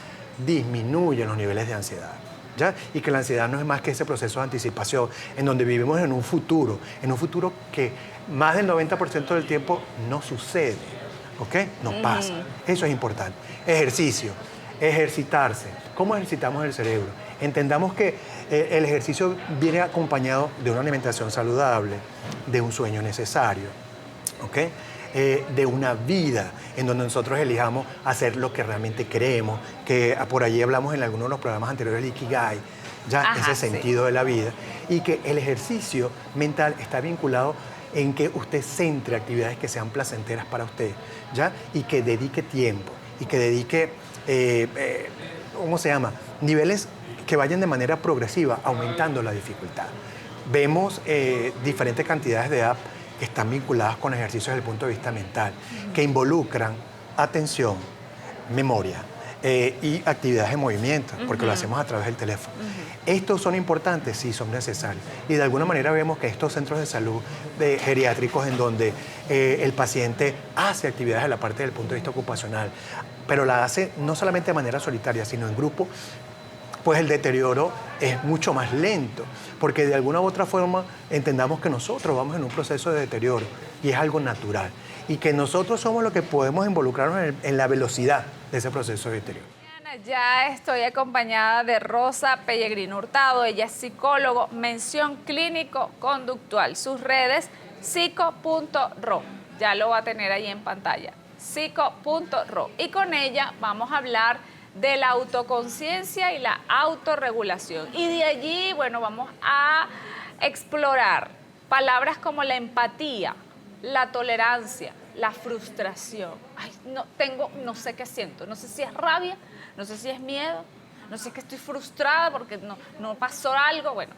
disminuyen los niveles de ansiedad, ¿ya? Y que la ansiedad no es más que ese proceso de anticipación en donde vivimos en un futuro que más del 90% del tiempo no sucede, ¿ok? No pasa. Eso es importante. Ejercicio. Ejercitarse. ¿Cómo ejercitamos el cerebro? Entendamos que el ejercicio viene acompañado de una alimentación saludable, de un sueño necesario, ¿ok? De una vida en donde nosotros elijamos hacer lo que realmente queremos, que por allí hablamos en algunos de los programas anteriores del Ikigai, ya ese sentido de la vida, y que el ejercicio mental está vinculado en que usted centre actividades que sean placenteras para usted, ¿ya? Y que dedique tiempo, y que dedique ¿cómo se llama? Niveles que vayan de manera progresiva, aumentando la dificultad. Vemos diferentes cantidades de apps que están vinculadas con ejercicios desde el punto de vista mental, que involucran atención, memoria y actividades de movimiento, porque lo hacemos a través del teléfono. Estos son importantes, sí, son necesarios. Y de alguna manera vemos que estos centros de salud geriátricos en donde el paciente hace actividades en la parte del punto de vista ocupacional, pero la hace no solamente de manera solitaria, sino en grupo, pues el deterioro es mucho más lento, porque de alguna u otra forma entendamos que nosotros vamos en un proceso de deterioro y es algo natural. y que nosotros somos los que podemos involucrarnos en la velocidad de ese proceso exterior. Ya estoy acompañada de Rosa Pellegrino Hurtado, ella es psicólogo, mención clínico-conductual. Sus redes, psico.ro, ya lo va a tener ahí en pantalla, psico.ro. Y con ella vamos a hablar de la autoconciencia y la autorregulación. Y de allí, bueno, vamos a explorar palabras como la empatía, la tolerancia, la frustración. Ay, no sé qué siento, no sé si es rabia, no sé si es miedo, no sé si es que estoy frustrada porque no pasó algo. Bueno,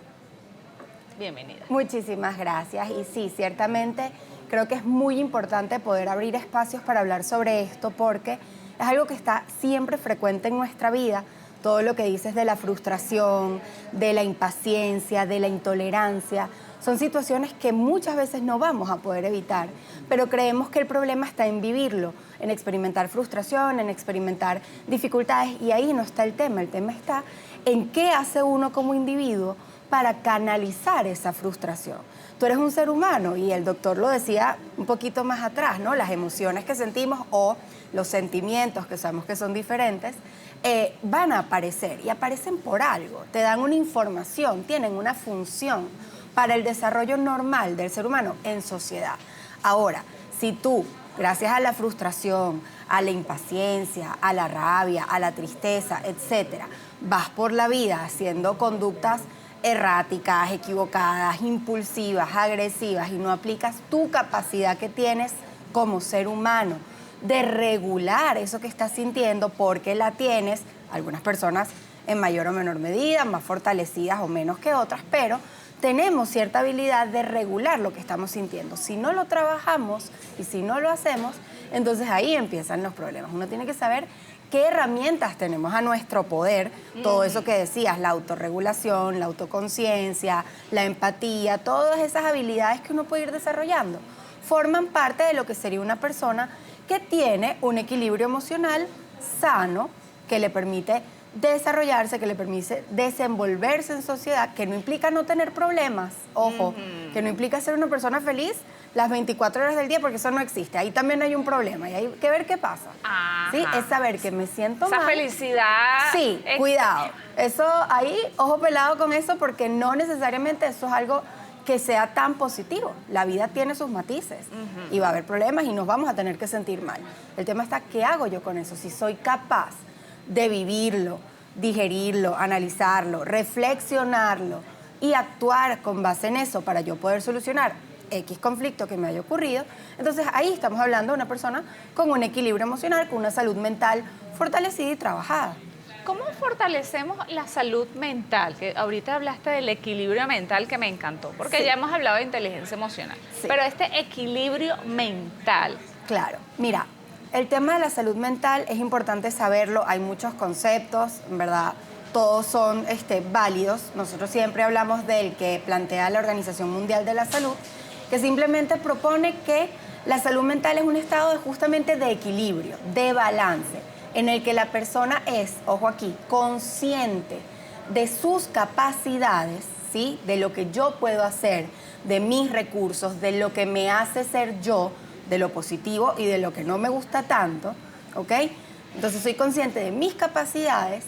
bienvenida. Muchísimas gracias. Y sí, ciertamente creo que es muy importante poder abrir espacios para hablar sobre esto porque es algo que está siempre frecuente en nuestra vida. Todo lo que dices de la frustración, de la impaciencia, de la intolerancia, son situaciones que muchas veces no vamos a poder evitar, pero creemos que el problema está en vivirlo, en experimentar frustración, en experimentar dificultades, y ahí no está el tema está en qué hace uno como individuo para canalizar esa frustración. Tú eres un ser humano y el doctor lo decía un poquito más atrás, ¿no? Las emociones que sentimos o los sentimientos que sabemos que son diferentes van a aparecer y aparecen por algo, te dan una información, tienen una función para el desarrollo normal del ser humano en sociedad. Ahora, si tú, gracias a la frustración, a la impaciencia, a la rabia, a la tristeza, etcétera, vas por la vida haciendo conductas erráticas, equivocadas, impulsivas, agresivas y no aplicas tu capacidad que tienes como ser humano de regular eso que estás sintiendo porque la tienes, algunas personas en mayor o menor medida, más fortalecidas o menos que otras, pero tenemos cierta habilidad de regular lo que estamos sintiendo. Si no lo trabajamos y si no lo hacemos, entonces ahí empiezan los problemas. Uno tiene que saber qué herramientas tenemos a nuestro poder, todo eso que decías, la autorregulación, la autoconciencia, la empatía, todas esas habilidades que uno puede ir desarrollando, forman parte de lo que sería una persona que tiene un equilibrio emocional sano, que le permite desarrollarse, que le permite desenvolverse en sociedad, que no implica no tener problemas, ojo, que no implica ser una persona feliz las 24 horas del día, porque eso no existe. Ahí también hay un problema y hay que ver qué pasa. ¿Sí? Es saber que me siento mal. Esa felicidad. Sí, cuidado. Eso ahí, ojo pelado con eso, porque no necesariamente eso es algo que sea tan positivo. La vida tiene sus matices y va a haber problemas y nos vamos a tener que sentir mal. El tema está, ¿qué hago yo con eso? Si soy capaz de vivirlo, digerirlo, analizarlo, reflexionarlo y actuar con base en eso para yo poder solucionar X conflicto que me haya ocurrido, entonces ahí estamos hablando de una persona con un equilibrio emocional, con una salud mental fortalecida y trabajada. ¿Cómo fortalecemos la salud mental? Que ahorita hablaste del equilibrio mental, que me encantó, porque Sí. ya hemos hablado de inteligencia emocional, Sí. pero este equilibrio mental. Claro, mira, el tema de la salud mental es importante saberlo, hay muchos conceptos, en verdad, todos son válidos. Nosotros siempre hablamos del que plantea la Organización Mundial de la Salud, que simplemente propone que la salud mental es un estado justamente de equilibrio, de balance, en el que la persona es, ojo aquí, consciente de sus capacidades, ¿sí? De lo que yo puedo hacer, de mis recursos, de lo que me hace ser yo, de lo positivo y de lo que no me gusta tanto, ¿ok? Entonces soy consciente de mis capacidades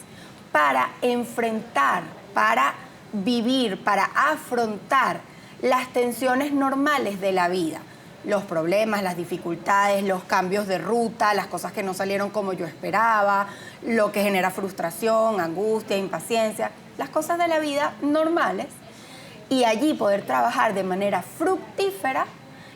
para enfrentar, para vivir, para afrontar las tensiones normales de la vida, los problemas, las dificultades, los cambios de ruta, las cosas que no salieron como yo esperaba, lo que genera frustración, angustia, impaciencia, las cosas de la vida normales, y allí poder trabajar de manera fructífera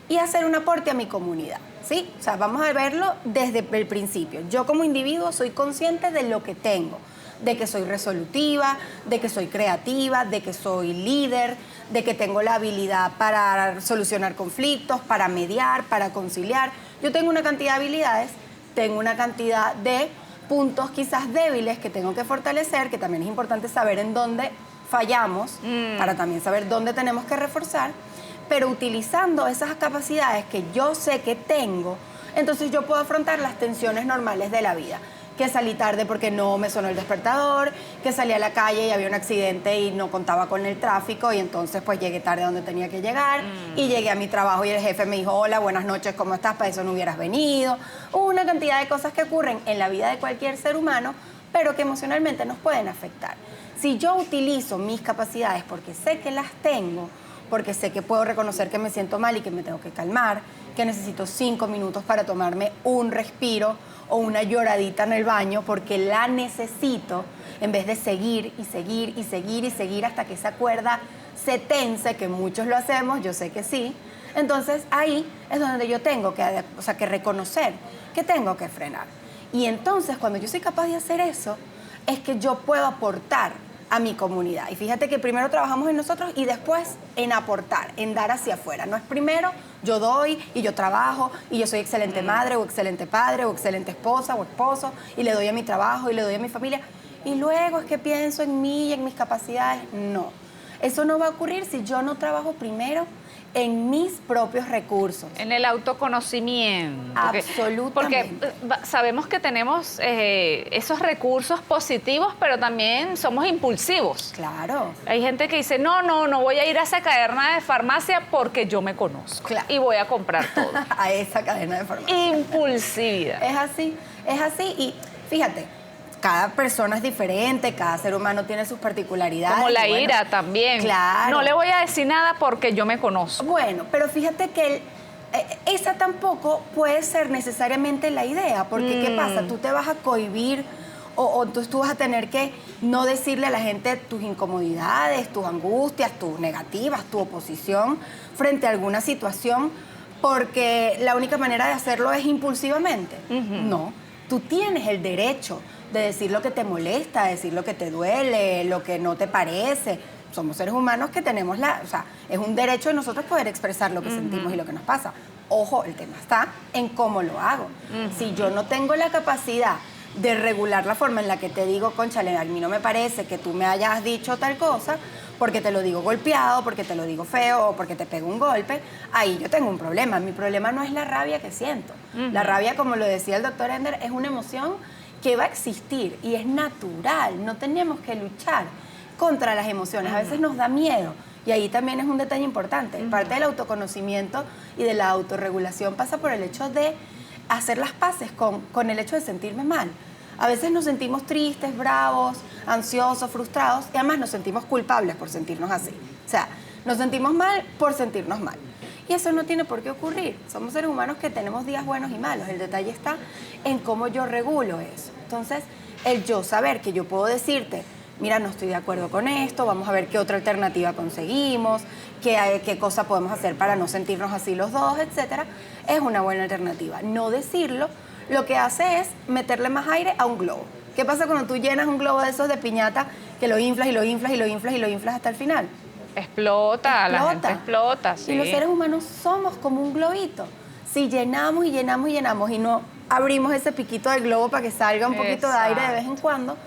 y hacer un aporte a mi comunidad, ¿sí? O sea, vamos a verlo desde el principio. Yo como individuo soy consciente de lo que tengo, de que soy resolutiva, de que soy creativa, de que soy líder, de que tengo la habilidad para solucionar conflictos, para mediar, para conciliar. Yo tengo una cantidad de habilidades, tengo una cantidad de puntos quizás débiles que tengo que fortalecer, que también es importante saber en dónde fallamos, para también saber dónde tenemos que reforzar, pero utilizando esas capacidades que yo sé que tengo, entonces yo puedo afrontar las tensiones normales de la vida. que salí tarde porque no me sonó el despertador, que salí a la calle y había un accidente y no contaba con el tráfico y entonces pues llegué tarde donde tenía que llegar y llegué a mi trabajo y el jefe me dijo, hola, buenas noches, ¿cómo estás? Para eso no hubieras venido. Una cantidad de cosas que ocurren en la vida de cualquier ser humano, pero que emocionalmente nos pueden afectar. Si yo utilizo mis capacidades porque sé que las tengo, porque sé que puedo reconocer que me siento mal y que me tengo que calmar, que necesito 5 minutos para tomarme un respiro o una lloradita en el baño porque la necesito, en vez de seguir y seguir y seguir y seguir hasta que esa cuerda se tense, que muchos lo hacemos, yo sé que sí. Entonces ahí es donde yo tengo que reconocer que tengo que frenar. Y entonces cuando yo soy capaz de hacer eso, es que yo puedo aportar a mi comunidad. Y fíjate que primero trabajamos en nosotros y después en aportar, en dar hacia afuera. No es primero yo doy y yo trabajo y yo soy excelente madre o excelente padre o excelente esposa o esposo y le doy a mi trabajo y le doy a mi familia. Y luego es que pienso en mí y en mis capacidades. No, eso no va a ocurrir si yo no trabajo primero en mis propios recursos. En el autoconocimiento. Absolutamente. Porque sabemos que tenemos esos recursos positivos, pero también somos impulsivos. Claro. Hay gente que dice, no voy a ir a esa cadena de farmacia porque yo me conozco. Claro. Y voy a comprar todo. A esa cadena de farmacia. Impulsividad. Es así. Y fíjate, cada persona es diferente, cada ser humano tiene sus particularidades. Como la ira también. Claro. No le voy a decir nada porque yo me conozco. Bueno, pero fíjate que esa tampoco puede ser necesariamente la idea, porque ¿qué pasa? Tú te vas a cohibir o tú vas a tener que no decirle a la gente tus incomodidades, tus angustias, tus negativas, tu oposición frente a alguna situación, porque la única manera de hacerlo es impulsivamente. No, tú tienes el derecho de decir lo que te molesta, decir lo que te duele, lo que no te parece. Somos seres humanos que tenemos es un derecho de nosotros poder expresar lo que sentimos y lo que nos pasa. Ojo, el tema está en cómo lo hago. Si yo no tengo la capacidad de regular la forma en la que te digo, cónchale, a mí no me parece que tú me hayas dicho tal cosa, porque te lo digo golpeado, porque te lo digo feo o porque te pego un golpe, ahí yo tengo un problema. Mi problema no es la rabia que siento. La rabia, como lo decía el doctor Ender, es una emoción que va a existir y es natural. No tenemos que luchar contra las emociones. A veces nos da miedo y ahí también es un detalle importante. Parte del autoconocimiento y de la autorregulación pasa por el hecho de hacer las paces con el hecho de sentirme mal. A veces nos sentimos tristes, bravos, ansiosos, frustrados y además nos sentimos culpables por sentirnos así. O sea, nos sentimos mal por sentirnos mal. Y eso no tiene por qué ocurrir. Somos seres humanos que tenemos días buenos y malos. El detalle está en cómo yo regulo eso. Entonces, el yo saber que yo puedo decirte, mira, no estoy de acuerdo con esto, vamos a ver qué otra alternativa conseguimos, qué cosa podemos hacer para no sentirnos así los dos, etcétera, es una buena alternativa. No decirlo, lo que hace es meterle más aire a un globo. ¿Qué pasa cuando tú llenas un globo de esos de piñata que lo inflas y lo inflas y lo inflas y lo inflas hasta el final? Explota, la gente explota, sí. Y los seres humanos somos como un globito. Si llenamos y llenamos y llenamos y no abrimos ese piquito del globo para que salga un poquito de aire de vez en cuando,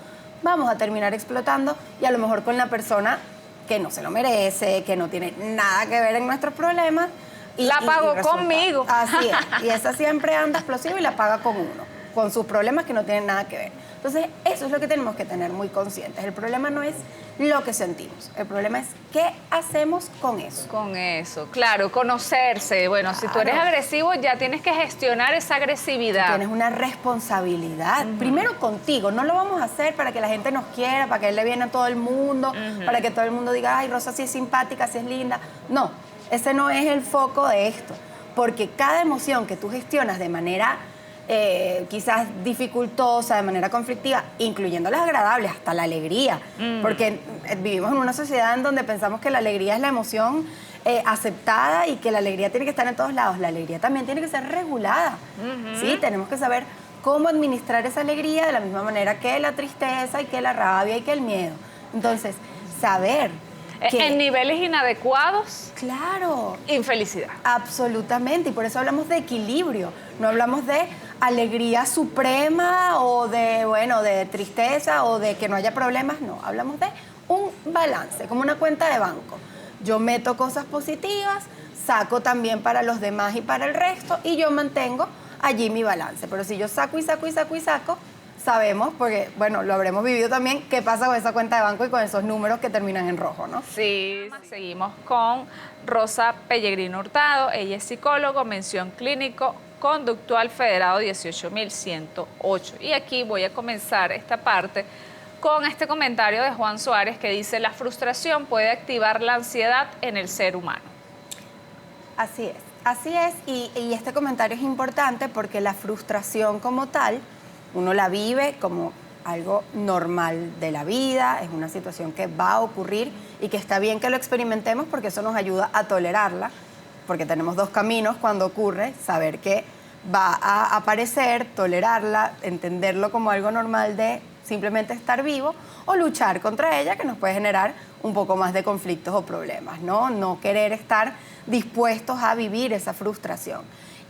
vamos a terminar explotando y a lo mejor con la persona que no se lo merece, que no tiene nada que ver en nuestros problemas. La pago conmigo. Así es. Y esa siempre anda explosiva y la paga con uno, con sus problemas que no tienen nada que ver. Entonces, eso es lo que tenemos que tener muy conscientes. El problema no es lo que sentimos, el problema es qué hacemos con eso. Con eso, claro, conocerse. Bueno, si tú eres agresivo, ya tienes que gestionar esa agresividad. Tú tienes una responsabilidad, primero contigo. No lo vamos a hacer para que la gente nos quiera, para que le viene a todo el mundo, para que todo el mundo diga, ay, Rosa sí es simpática, sí es linda. No, ese no es el foco de esto, porque cada emoción que tú gestionas de manera quizás dificultosa, de manera conflictiva, incluyendo las agradables, hasta la alegría, porque vivimos en una sociedad en donde pensamos que la alegría es la emoción aceptada y que la alegría tiene que estar en todos lados. La alegría también tiene que ser regulada, ¿sí? Tenemos que saber cómo administrar esa alegría de la misma manera que la tristeza y que la rabia y que el miedo. Entonces, saber que en niveles inadecuados, claro, infelicidad. Absolutamente, y por eso hablamos de equilibrio, no hablamos de alegría suprema o de tristeza o de que no haya problemas, no, hablamos de un balance, como una cuenta de banco. Yo meto cosas positivas, saco también para los demás y para el resto y yo mantengo allí mi balance, pero si yo saco y saco y saco y saco, sabemos, porque, bueno, lo habremos vivido también, qué pasa con esa cuenta de banco y con esos números que terminan en rojo, ¿no? Sí, seguimos con Rosa Pellegrino Hurtado. Ella es psicólogo, mención clínico, conductual federado 18108. Y aquí voy a comenzar esta parte con este comentario de Juan Suárez que dice: la frustración puede activar la ansiedad en el ser humano. Así es, y este comentario es importante porque la frustración como tal, uno la vive como algo normal de la vida, es una situación que va a ocurrir y que está bien que lo experimentemos porque eso nos ayuda a tolerarla, porque tenemos dos caminos cuando ocurre: saber que va a aparecer, tolerarla, entenderlo como algo normal de simplemente estar vivo, o luchar contra ella, que nos puede generar un poco más de conflictos o problemas, ¿no? No querer estar dispuestos a vivir esa frustración.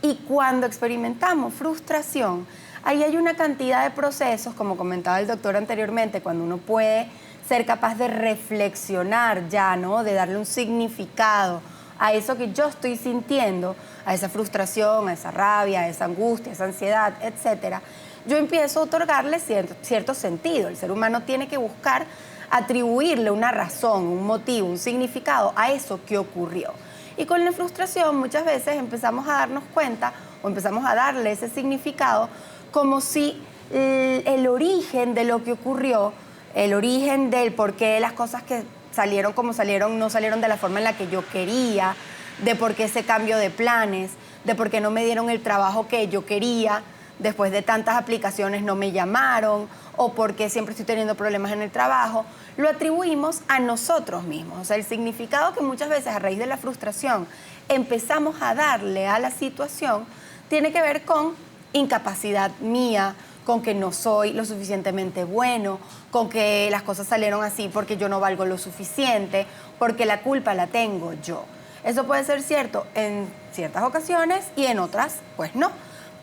Y cuando experimentamos frustración, ahí hay una cantidad de procesos, como comentaba el doctor anteriormente, cuando uno puede ser capaz de reflexionar ya, ¿no? De darle un significado a eso que yo estoy sintiendo, a esa frustración, a esa rabia, a esa angustia, a esa ansiedad, etcétera. Yo empiezo a otorgarle cierto sentido. El ser humano tiene que buscar atribuirle una razón, un motivo, un significado a eso que ocurrió. Y con la frustración muchas veces empezamos a darnos cuenta o empezamos a darle ese significado como si el origen de lo que ocurrió, el origen del por qué las cosas que salieron como salieron no salieron de la forma en la que yo quería, de por qué ese cambio de planes, de por qué no me dieron el trabajo que yo quería, después de tantas aplicaciones no me llamaron, o porque siempre estoy teniendo problemas en el trabajo, lo atribuimos a nosotros mismos. O sea, el significado que muchas veces a raíz de la frustración empezamos a darle a la situación tiene que ver con incapacidad mía, con que no soy lo suficientemente bueno, con que las cosas salieron así porque yo no valgo lo suficiente, porque la culpa la tengo yo. Eso puede ser cierto en ciertas ocasiones y en otras, pues no.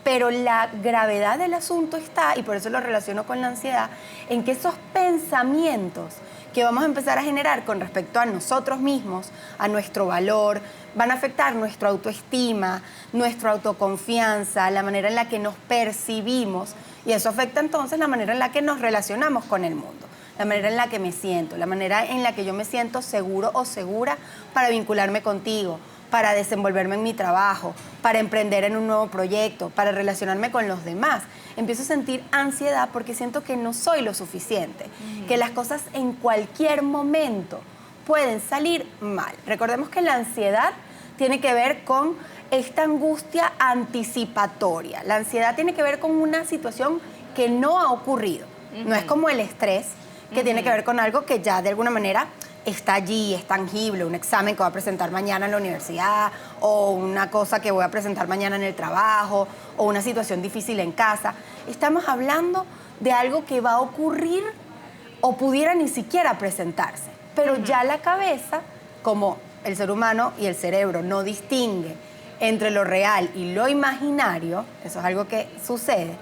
Pero la gravedad del asunto está, y por eso lo relaciono con la ansiedad, en que esos pensamientos que vamos a empezar a generar con respecto a nosotros mismos, a nuestro valor, van a afectar nuestra autoestima, nuestra autoconfianza, la manera en la que nos percibimos, y eso afecta entonces la manera en la que nos relacionamos con el mundo, la manera en la que me siento, la manera en la que yo me siento seguro o segura para vincularme contigo, para desenvolverme en mi trabajo, para emprender en un nuevo proyecto, para relacionarme con los demás. Empiezo a sentir ansiedad porque siento que no soy lo suficiente, que las cosas en cualquier momento pueden salir mal. Recordemos que la ansiedad tiene que ver con esta angustia anticipatoria. La ansiedad tiene que ver con una situación que no ha ocurrido. No es como el estrés, que tiene que ver con algo que ya de alguna manera está allí, es tangible, un examen que voy a presentar mañana en la universidad, o una cosa que voy a presentar mañana en el trabajo, o una situación difícil en casa. Estamos hablando de algo que va a ocurrir o pudiera ni siquiera presentarse. Pero ya la cabeza, como el ser humano y el cerebro no distingue entre lo real y lo imaginario, eso es algo que sucede,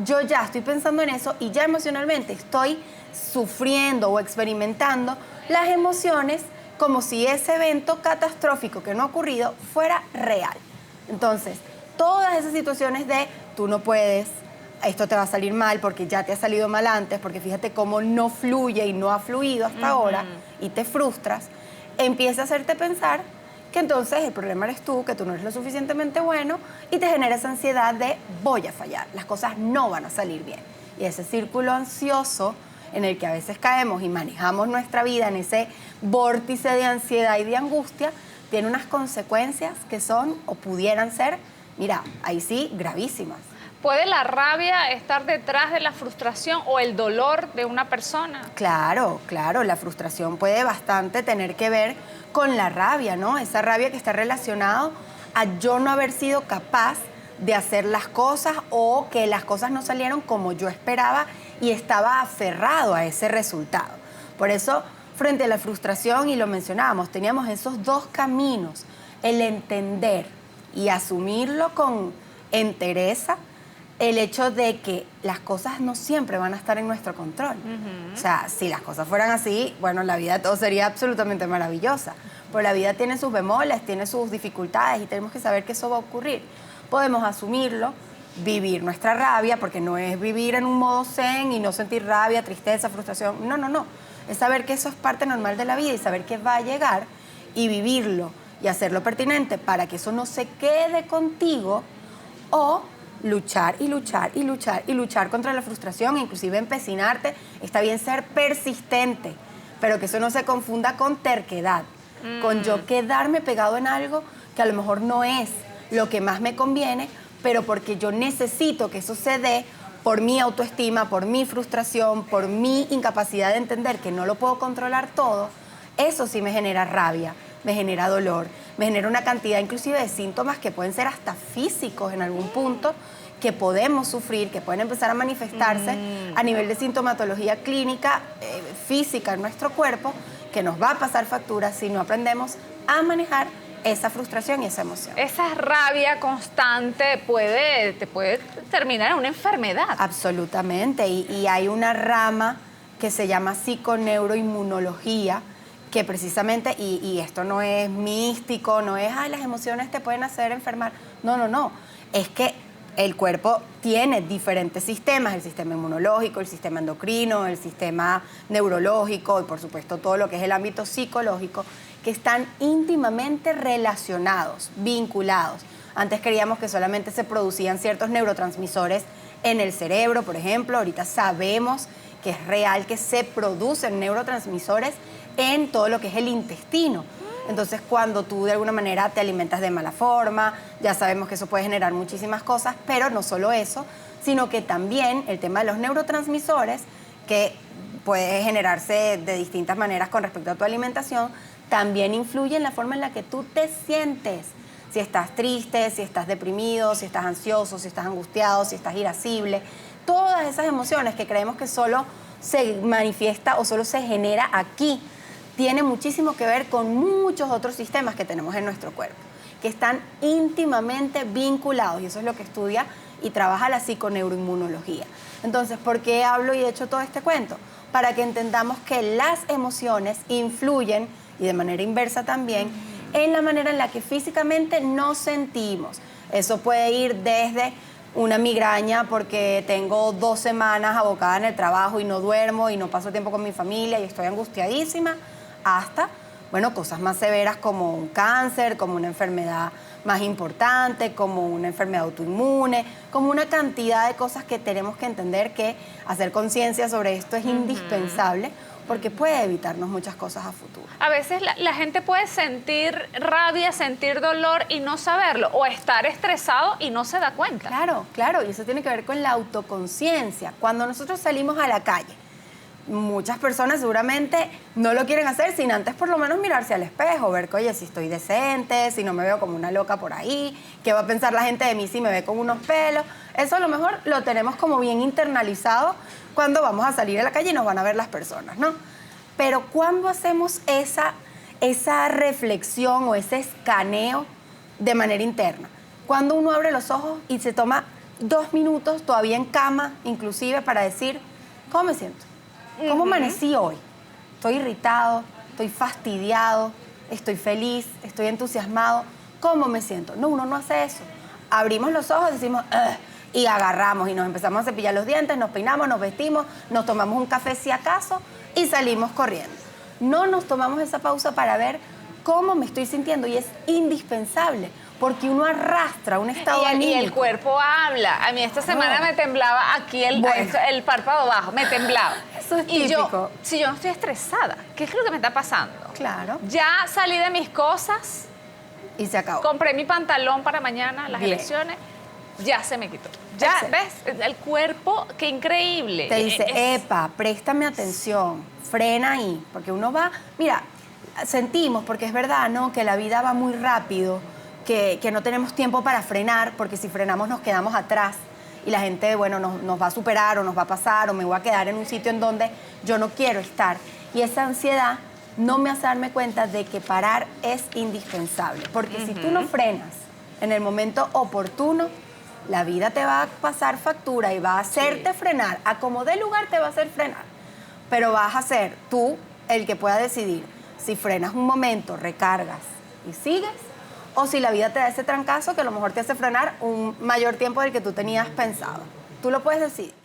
yo ya estoy pensando en eso y ya emocionalmente estoy sufriendo o experimentando las emociones como si ese evento catastrófico que no ha ocurrido fuera real. Entonces, todas esas situaciones de tú no puedes, esto te va a salir mal porque ya te ha salido mal antes, porque fíjate cómo no fluye y no ha fluido hasta ahora, y te frustras, empieza a hacerte pensar que entonces el problema eres tú, que tú no eres lo suficientemente bueno, y te genera esa ansiedad de voy a fallar, las cosas no van a salir bien. Y ese círculo ansioso en el que a veces caemos y manejamos nuestra vida en ese vórtice de ansiedad y de angustia, tiene unas consecuencias que son o pudieran ser, mira, ahí sí, gravísimas. ¿Puede la rabia estar detrás de la frustración o el dolor de una persona? Claro, claro, la frustración puede bastante tener que ver con la rabia, ¿no? Esa rabia que está relacionada a yo no haber sido capaz de hacer las cosas o que las cosas no salieron como yo esperaba y estaba aferrado a ese resultado. Por eso, frente a la frustración, y lo mencionábamos, teníamos esos dos caminos, el entender y asumirlo con entereza, el hecho de que las cosas no siempre van a estar en nuestro control. O sea, si las cosas fueran así, bueno, la vida todo sería absolutamente maravillosa. Pero la vida tiene sus bemoles, tiene sus dificultades y tenemos que saber que eso va a ocurrir. Podemos asumirlo vivir nuestra rabia, porque no es vivir en un modo zen y no sentir rabia, tristeza, frustración. No, no, no. Es saber que eso es parte normal de la vida y saber que va a llegar y vivirlo y hacerlo pertinente para que eso no se quede contigo, o luchar y luchar y luchar y luchar contra la frustración, inclusive empecinarte. Está bien ser persistente, pero que eso no se confunda con terquedad, con yo quedarme pegado en algo que a lo mejor no es lo que más me conviene, pero porque yo necesito que eso se dé por mi autoestima, por mi frustración, por mi incapacidad de entender que no lo puedo controlar todo. Eso sí me genera rabia, me genera dolor, me genera una cantidad inclusive de síntomas que pueden ser hasta físicos en algún punto, que podemos sufrir, que pueden empezar a manifestarse a nivel de sintomatología clínica, física en nuestro cuerpo, que nos va a pasar factura si no aprendemos a manejar esa frustración y esa emoción. Esa rabia constante te puede terminar en una enfermedad. Absolutamente, y hay una rama que se llama psiconeuroinmunología, que precisamente, y esto no es místico, no es, las emociones te pueden hacer enfermar. No, no, no. Es que el cuerpo tiene diferentes sistemas, el sistema inmunológico, el sistema endocrino, el sistema neurológico y por supuesto todo lo que es el ámbito psicológico, que están íntimamente relacionados, vinculados. Antes creíamos que solamente se producían ciertos neurotransmisores en el cerebro, por ejemplo. Ahorita sabemos que es real que se producen neurotransmisores en todo lo que es el intestino. Entonces, cuando tú de alguna manera te alimentas de mala forma, ya sabemos que eso puede generar muchísimas cosas, pero no solo eso, sino que también el tema de los neurotransmisores, que puede generarse de distintas maneras con respecto a tu alimentación, también influye en la forma en la que tú te sientes. Si estás triste, si estás deprimido, si estás ansioso, si estás angustiado, si estás irascible. Todas esas emociones que creemos que solo se manifiesta o solo se genera aquí, tiene muchísimo que ver con muchos otros sistemas que tenemos en nuestro cuerpo, que están íntimamente vinculados, y eso es lo que estudia y trabaja la psiconeuroinmunología. Entonces, ¿por qué hablo y he hecho todo este cuento? Para que entendamos que las emociones influyen, y de manera inversa también, en la manera en la que físicamente nos sentimos. Eso puede ir desde una migraña porque tengo 2 semanas abocada en el trabajo y no duermo y no paso tiempo con mi familia y estoy angustiadísima, hasta, bueno, cosas más severas como un cáncer, como una enfermedad más importante, como una enfermedad autoinmune, como una cantidad de cosas que tenemos que entender que hacer conciencia sobre esto es indispensable, porque puede evitarnos muchas cosas a futuro. A veces la gente puede sentir rabia, sentir dolor y no saberlo, o estar estresado y no se da cuenta. Claro, claro, y eso tiene que ver con la autoconciencia. Cuando nosotros salimos a la calle, muchas personas seguramente no lo quieren hacer sin antes por lo menos mirarse al espejo, ver que, oye, si estoy decente, si no me veo como una loca por ahí, qué va a pensar la gente de mí si me ve con unos pelos. Eso a lo mejor lo tenemos como bien internalizado cuando vamos a salir a la calle y nos van a ver las personas, ¿no? Pero cuando hacemos esa reflexión o ese escaneo de manera interna, cuando uno abre los ojos y se toma 2 minutos todavía en cama, inclusive, para decir, ¿cómo me siento? ¿Cómo amanecí hoy? ¿Estoy irritado? ¿Estoy fastidiado? ¿Estoy feliz? ¿Estoy entusiasmado? ¿Cómo me siento? No, uno no hace eso. Abrimos los ojos, decimos, ugh, y agarramos y nos empezamos a cepillar los dientes, nos peinamos, nos vestimos, nos tomamos un café si acaso y salimos corriendo. No nos tomamos esa pausa para ver cómo me estoy sintiendo, y es indispensable porque uno arrastra un estado anímico. Y el cuerpo habla. A mí esta semana me temblaba aquí el párpado bajo, me temblaba. Eso es y típico. Si yo no estoy estresada, ¿qué es lo que me está pasando? Claro. Ya salí de mis cosas. Y se acabó. Compré mi pantalón para mañana, las elecciones. Ya se me quitó. Ya, ¿ves? El cuerpo, qué increíble. Te dice, epa, préstame atención, frena ahí. Porque uno va, mira, sentimos, porque es verdad, ¿no? Que la vida va muy rápido, que no tenemos tiempo para frenar, porque si frenamos nos quedamos atrás y la gente, bueno, nos va a superar o nos va a pasar o me voy a quedar en un sitio en donde yo no quiero estar. Y esa ansiedad no me hace darme cuenta de que parar es indispensable, porque si tú no frenas en el momento oportuno, la vida te va a pasar factura y va a hacerte frenar. A como dé lugar te va a hacer frenar, pero vas a ser tú el que pueda decidir si frenas un momento, recargas y sigues, o si la vida te da ese trancazo que a lo mejor te hace frenar un mayor tiempo del que tú tenías pensado. Tú lo puedes decidir.